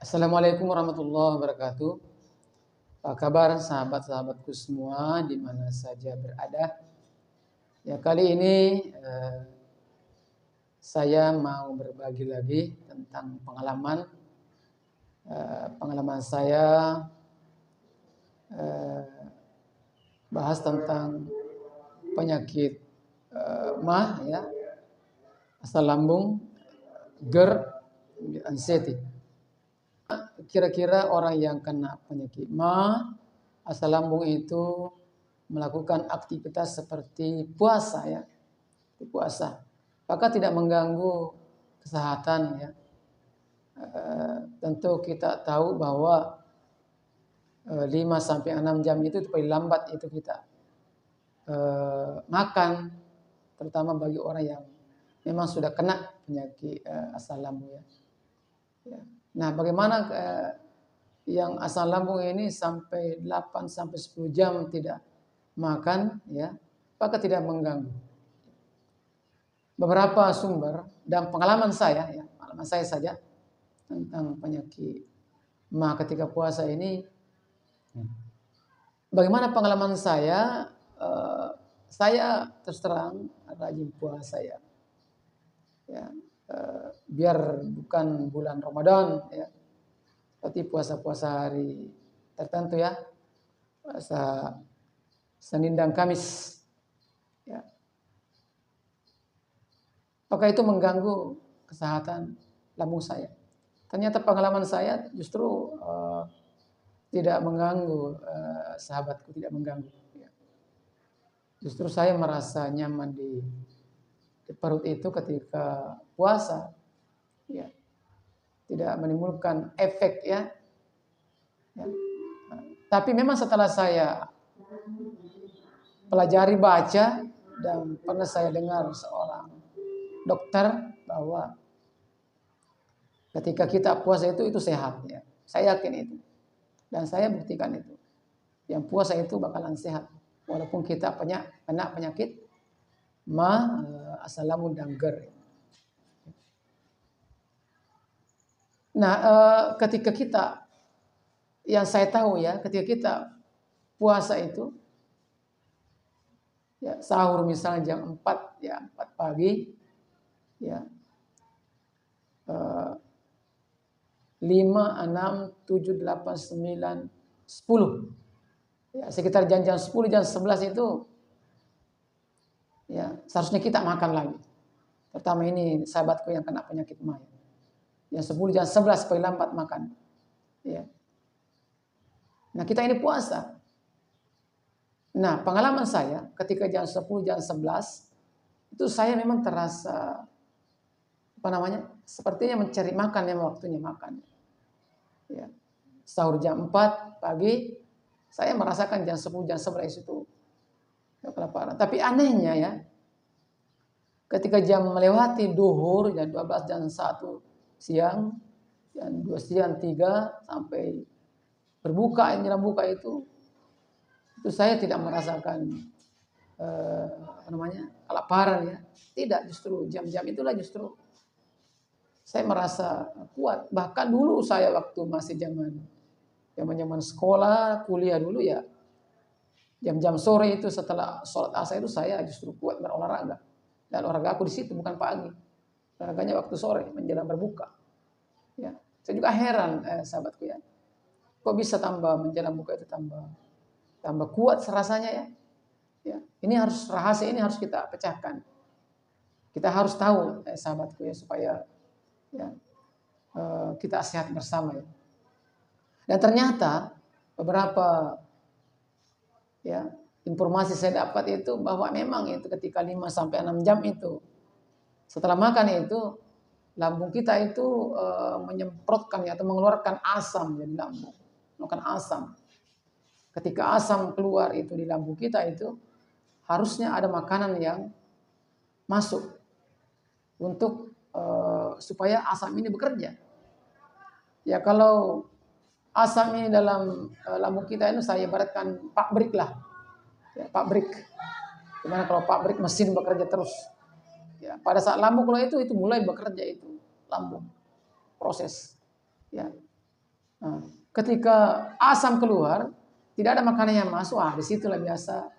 Assalamualaikum warahmatullahi wabarakatuh. Apa kabar sahabat-sahabatku semua di mana saja berada? Ya, kali ini saya mau berbagi lagi tentang pengalaman saya, bahas tentang penyakit MAH, ya, asam lambung, GERD, anxiety. Kira-kira orang yang kena penyakit MAH, asam lambung itu melakukan aktivitas seperti puasa, ya, puasa, maka tidak mengganggu kesehatan, ya. Tentu kita tahu bahwa 5 sampai 6 jam itu paling lambat itu kita makan, terutama bagi orang yang memang sudah kena penyakit asam lambung, ya. Nah, bagaimana yang asam lambung ini sampai 8 sampai 10 jam tidak makan, ya, maka tidak mengganggu. Beberapa sumber dan pengalaman saya, ya, pengalaman saya saja tentang penyakit MAH ketika puasa ini. Bagaimana pengalaman saya? Saya terus terang rajin puasa, ya. Biar bukan bulan Ramadan, ya, seperti puasa-puasa hari tertentu, ya, puasa Senin dan Kamis, ya. Apakah itu mengganggu kesehatan lambung saya? Ternyata pengalaman saya justru tidak mengganggu, sahabatku, tidak mengganggu, ya. Justru saya merasa nyaman di perut itu ketika puasa, ya, tidak menimbulkan efek, ya. Tapi memang setelah saya pelajari, baca, dan pernah saya dengar seorang dokter bahwa ketika kita puasa itu sehat, ya. Saya yakin itu dan saya buktikan itu. Yang puasa itu bakalan sehat walaupun kita kena penyakit MAH, asam lambung dan GERD. Nah, ketika kita, yang saya tahu, ya, ketika kita puasa itu, ya, sahur misalnya jam 4, ya, 4 pagi, ya, 5, 6, 7, 8, 9, 10, ya, sekitar jam 10, jam 11 itu, ya, seharusnya kita makan lagi. Pertama ini sahabatku yang kena penyakit MAH, jam 10, jam 11 paling lambat makan, ya. Nah, kita ini puasa. Nah, pengalaman saya ketika jam 10, jam 11 itu saya memang terasa sepertinya mencari makan, ya, waktunya makan, ya. Sahur jam 4 pagi, saya merasakan jam 10, jam 11 itu kelaparan. Tapi anehnya, ya, ketika jam melewati duhur, jam 12, jam 1 siang, jam 2 siang, 3 sampai berbuka, menjelang buka itu saya tidak merasakan kelaparan, ya. Tidak, justru jam-jam itulah justru saya merasa kuat. Bahkan dulu saya waktu masih zaman sekolah, kuliah dulu, ya, jam-jam sore itu setelah sholat asar itu saya justru kuat berolahraga. Dan olahraga aku di situ bukan pagi. Olahraganya waktu sore menjelang berbuka. Ya, saya juga heran, sahabatku, ya. Kok bisa tambah menjelang buka itu tambah kuat rasanya, ya. Ya, ini harus rahasia, ini harus kita pecahkan. Kita harus tahu, sahabatku, ya, supaya, ya, kita sehat bersama, ya. Dan ternyata beberapa, ya, informasi saya dapat itu bahwa memang itu ketika 5 sampai 6 jam itu setelah makan itu lambung kita itu menyemprotkan, ya, atau mengeluarkan asam dari lambung, mengeluarkan asam. Ketika asam keluar itu di lambung kita itu harusnya ada makanan yang masuk untuk supaya asam ini bekerja. Ya, kalau asam ini dalam lambung kita itu saya ibaratkan pabrik lah, ya, pabrik. Gimana kalau pabrik mesin bekerja terus, ya, pada saat lambung kalau itu mulai bekerja itu lambung proses, ya. Nah, ketika asam keluar, tidak ada makanan yang masuk, disitulah biasa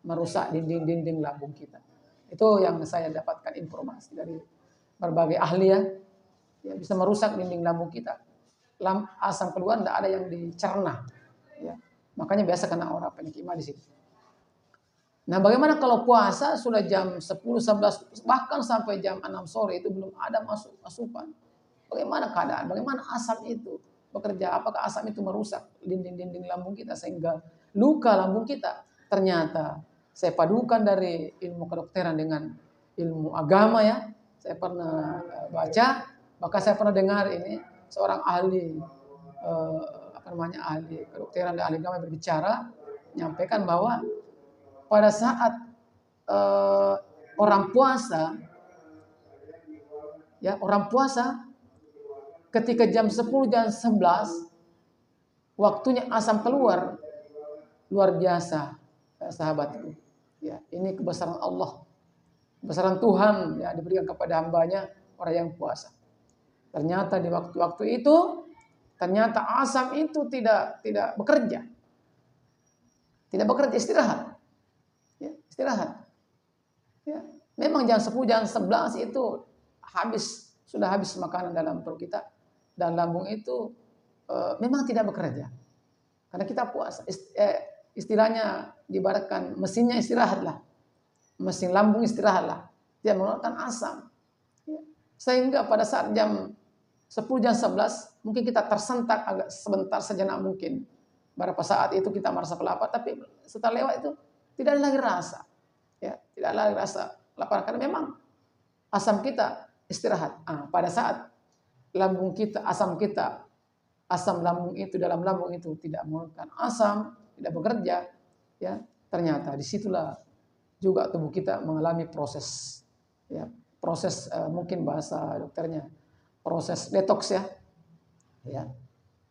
merusak dinding-dinding lambung kita. Itu yang saya dapatkan informasi dari berbagai ahli ya, bisa merusak dinding lambung kita. Asam keluar tidak ada yang dicerna. Ya. Makanya biasa kena orang penyakit mah di situ. Nah, bagaimana kalau puasa sudah jam 10, 11, bahkan sampai jam 6 sore itu belum ada masuk asupan. Bagaimana keadaan? Bagaimana asam itu bekerja? Apakah asam itu merusak dinding-dinding lambung kita sehingga luka lambung kita? Ternyata saya padukan dari ilmu kedokteran dengan ilmu agama ya. Saya pernah baca, maka saya pernah dengar ini seorang ahli ahli kedokteran dan ahli agama berbicara menyampaikan bahwa pada saat orang puasa ketika jam 10 jam 11 waktunya asam keluar, luar biasa sahabatku. Ya, ini kebesaran Allah. Kebesaran Tuhan ya diberikan kepada hambanya orang yang puasa. Ternyata di waktu-waktu itu ternyata asam itu tidak bekerja. Tidak bekerja, istirahat. Ya, istirahat. Ya, memang jam 10 jam 11 itu sudah habis makanan dalam perut kita dan lambung itu memang tidak bekerja. Karena kita puasa. Istilahnya diibaratkan mesinnya istirahatlah. Mesin lambung istirahatlah. Dia mengeluarkan asam. Ya. Sehingga pada saat jam 10 jam 11 mungkin kita tersentak agak sebentar sejenak mungkin. Beberapa saat itu kita merasa lapar, tapi setelah lewat itu tidak ada lagi rasa. Ya, tidak ada lagi rasa lapar karena memang asam kita istirahat. Pada saat lambung kita, asam lambung itu dalam lambung itu tidak mengeluarkan asam, tidak bekerja, ya ternyata disitulah juga tubuh kita mengalami proses, ya proses mungkin bahasa dokternya proses detox ya,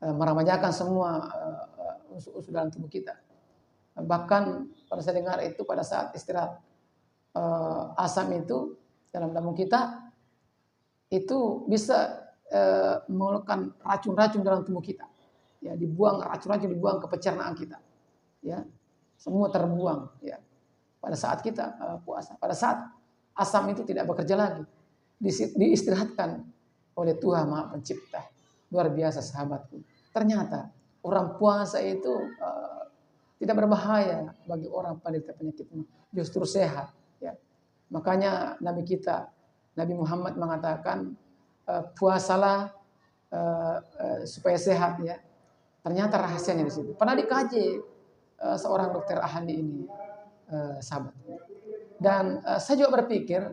meramajakan semua unsur-unsur dalam tubuh kita. Bahkan pada saya dengar itu pada saat istirahat asam itu dalam lambung kita itu bisa mengeluarkan racun-racun dalam tubuh kita. Ya, dibuang racun-racun dibuang ke pencernaan kita. Ya, semua terbuang ya. Pada saat kita puasa, pada saat asam itu tidak bekerja lagi, diistirahatkan oleh Tuhan Maha Pencipta. Luar biasa sahabatku. Ternyata orang puasa itu tidak berbahaya bagi orang penderita penyakit, justru sehat. Ya. Makanya Nabi Muhammad mengatakan puasalah supaya sehat ya. Ternyata rahasianya di situ. Pernah dikaji seorang dokter ahli ini, sahabat. Dan saya juga berpikir,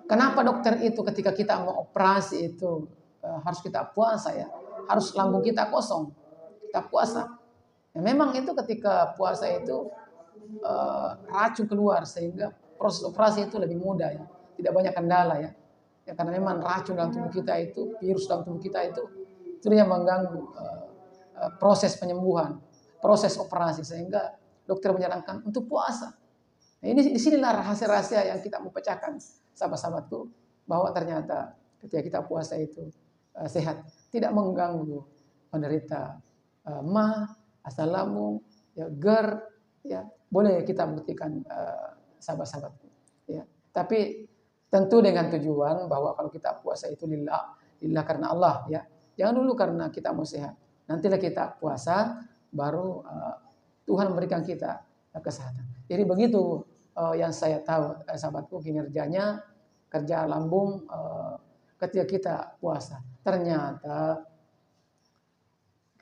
kenapa dokter itu ketika kita mau operasi itu harus kita puasa ya, harus lambung kita kosong, kita puasa. Ya, memang itu ketika puasa itu racun keluar sehingga proses operasi itu lebih mudah ya, tidak banyak kendala ya. Ya karena memang racun dalam tubuh kita itu, virus dalam tubuh kita itu yang mengganggu proses penyembuhan, proses operasi sehingga dokter menyarankan untuk puasa. Nah, ini disinilah rahasia-rahasia yang kita mau pecahkan sahabat-sahabatku bahwa ternyata ketika kita puasa itu sehat, tidak mengganggu penderita asam lambung, ya GERD, ya boleh kita buktikan sahabat-sahabatku. Ya, tapi tentu dengan tujuan bahwa kalau kita puasa itu lillah karena Allah ya. Jangan dulu karena kita mau sehat. Nantilah kita puasa baru Tuhan memberikan kita kesehatan. Jadi begitu yang saya tahu sahabatku kinerjanya kerja lambung ketika kita puasa. Ternyata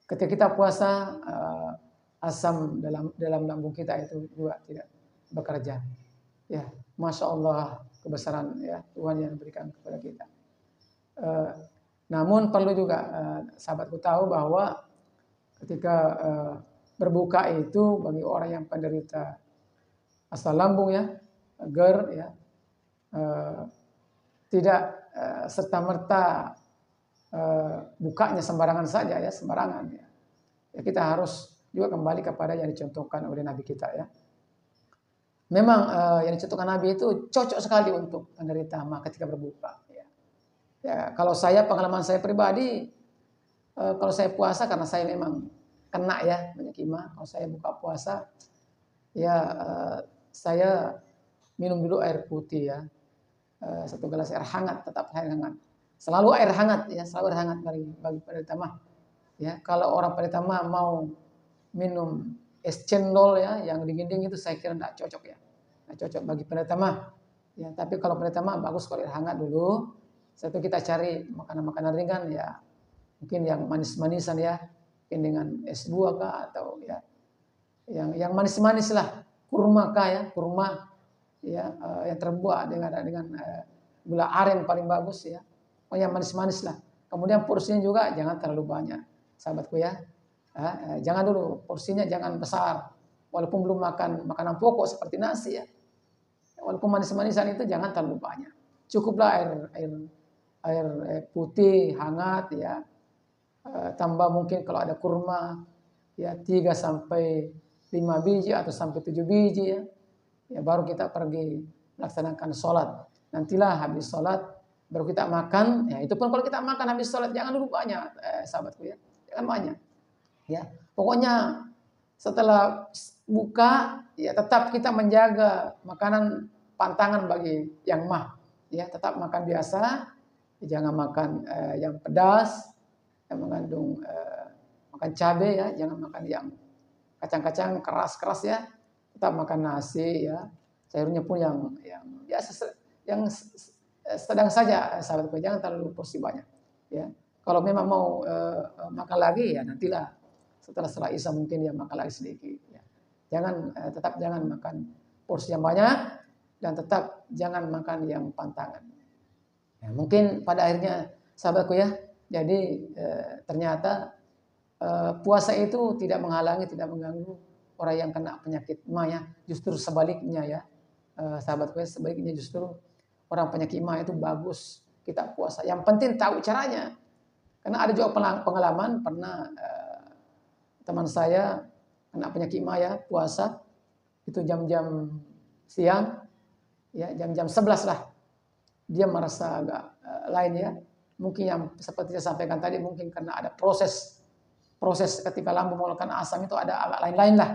ketika kita puasa asam dalam lambung kita itu juga tidak bekerja. Ya, Masya Allah kebesaran ya Tuhan yang berikan kepada kita. Namun perlu juga sahabatku tahu bahwa ketika berbuka itu bagi orang yang penderita asam lambung ya, GERD ya, tidak serta merta bukanya sembarangan saja ya, sembarangan ya. Ya kita harus juga kembali kepada yang dicontohkan oleh Nabi kita ya. Memang yang dicontohkan Nabi itu cocok sekali untuk penderita mah ketika berbuka. Ya, kalau saya pengalaman saya pribadi kalau saya puasa karena saya memang kena ya penyakit imah. Kalau saya buka puasa ya saya minum dulu air putih ya. 1 gelas air hangat, tetap air hangat. Selalu air hangat ya, selalu air hangat bagi pendeta mah. Ya, kalau orang pendeta mah mau minum es cendol ya, yang dingin-dingin itu saya kira tidak cocok ya. Tidak cocok bagi pendeta mah. Ya, tapi kalau pendeta mah bagus kalau air hangat dulu. Setelah kita cari makanan-makanan ringan ya, mungkin yang manis-manisan ya, mungkin dengan es buah kah atau ya yang manis-manis lah, kurma kah ya, kurma ya yang terbuat dengan gula aren paling bagus ya. Oh yang manis-manis lah. Kemudian porsinya juga jangan terlalu banyak, sahabatku ya. Jangan dulu porsinya jangan besar. Walaupun belum makan makanan pokok seperti nasi ya. Walaupun manis-manisan itu jangan terlalu banyak. Cukuplah air putih hangat ya. Tambah mungkin kalau ada kurma ya 3 sampai 5 biji atau sampai 7 biji ya. Ya baru kita pergi melaksanakan sholat. Nantilah habis sholat baru kita makan. Ya itu pun kalau kita makan habis sholat jangan dulu banyak, sahabatku ya, jangan banyak. Ya pokoknya setelah buka ya tetap kita menjaga makanan pantangan bagi yang mah. Ya tetap makan biasa, jangan makan yang pedas, yang mengandung makan cabai ya, jangan makan yang kacang-kacang keras-keras ya. Tetap makan nasi ya, sayurnya pun yang biasa yang sedang saja sahabatku, jangan terlalu porsi banyak ya. Kalau memang mau makan lagi ya nantilah setelah Isya mungkin ya makan lagi sedikit ya. Tetap jangan makan porsi yang banyak dan tetap jangan makan yang pantangan. Ya, mungkin pada akhirnya sahabatku ya, jadi ternyata puasa itu tidak menghalangi, tidak mengganggu orang yang kena penyakit MA ya, justru sebaliknya ya, sahabatku, sebaliknya justru orang penyakit MA itu bagus kita puasa. Yang penting tahu caranya. Karena ada juga pengalaman pernah teman saya kena penyakit MA ya, puasa itu jam-jam siang, ya jam-jam 11 lah. Dia merasa agak lain ya. Mungkin yang seperti saya sampaikan tadi, mungkin karena ada proses ketika lambung mengeluarkan asam itu ada agak lain-lain lah.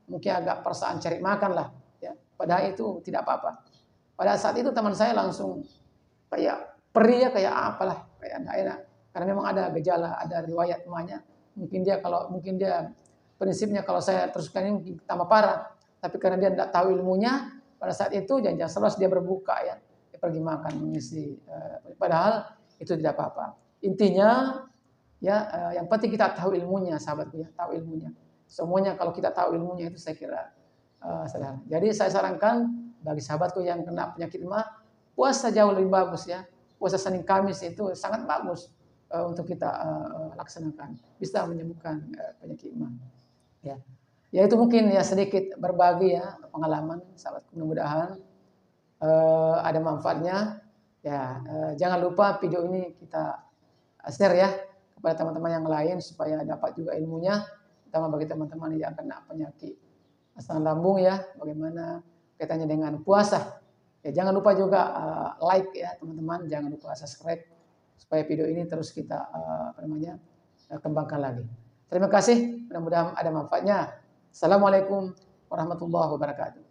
Mungkin agak perasaan cari makan lah. Ya. Padahal itu tidak apa-apa. Pada saat itu teman saya langsung kayak perih ya, kayak apalah, kayak tidak enak. Karena memang ada gejala, ada riwayat emaknya. Mungkin dia prinsipnya kalau saya teruskan ini mungkin tambah parah. Tapi karena dia tidak tahu ilmunya, pada saat itu jam 11 dia berbuka ya. Dia pergi makan mengisi. Padahal itu tidak apa-apa. Intinya ya, yang penting kita tahu ilmunya, sahabatku ya, tahu ilmunya. Semuanya kalau kita tahu ilmunya itu saya kira sederhana. Jadi saya sarankan bagi sahabatku yang kena penyakit MA, puasa jauh lebih bagus ya. Puasa Senin Kamis itu sangat bagus untuk kita laksanakan. Bisa menyembuhkan penyakit MA. Ya. Ya itu mungkin ya sedikit berbagi ya pengalaman sahabatku, mudah-mudahan ada manfaatnya. Ya, jangan lupa video ini kita share ya kepada teman-teman yang lain supaya dapat juga ilmunya, terutama bagi teman-teman yang kena penyakit asam lambung ya, bagaimana kaitannya dengan puasa. Ya, jangan lupa juga like ya teman-teman, jangan lupa subscribe supaya video ini terus kita kembangkan lagi. Terima kasih, mudah-mudahan ada manfaatnya. Assalamualaikum warahmatullahi wabarakatuh.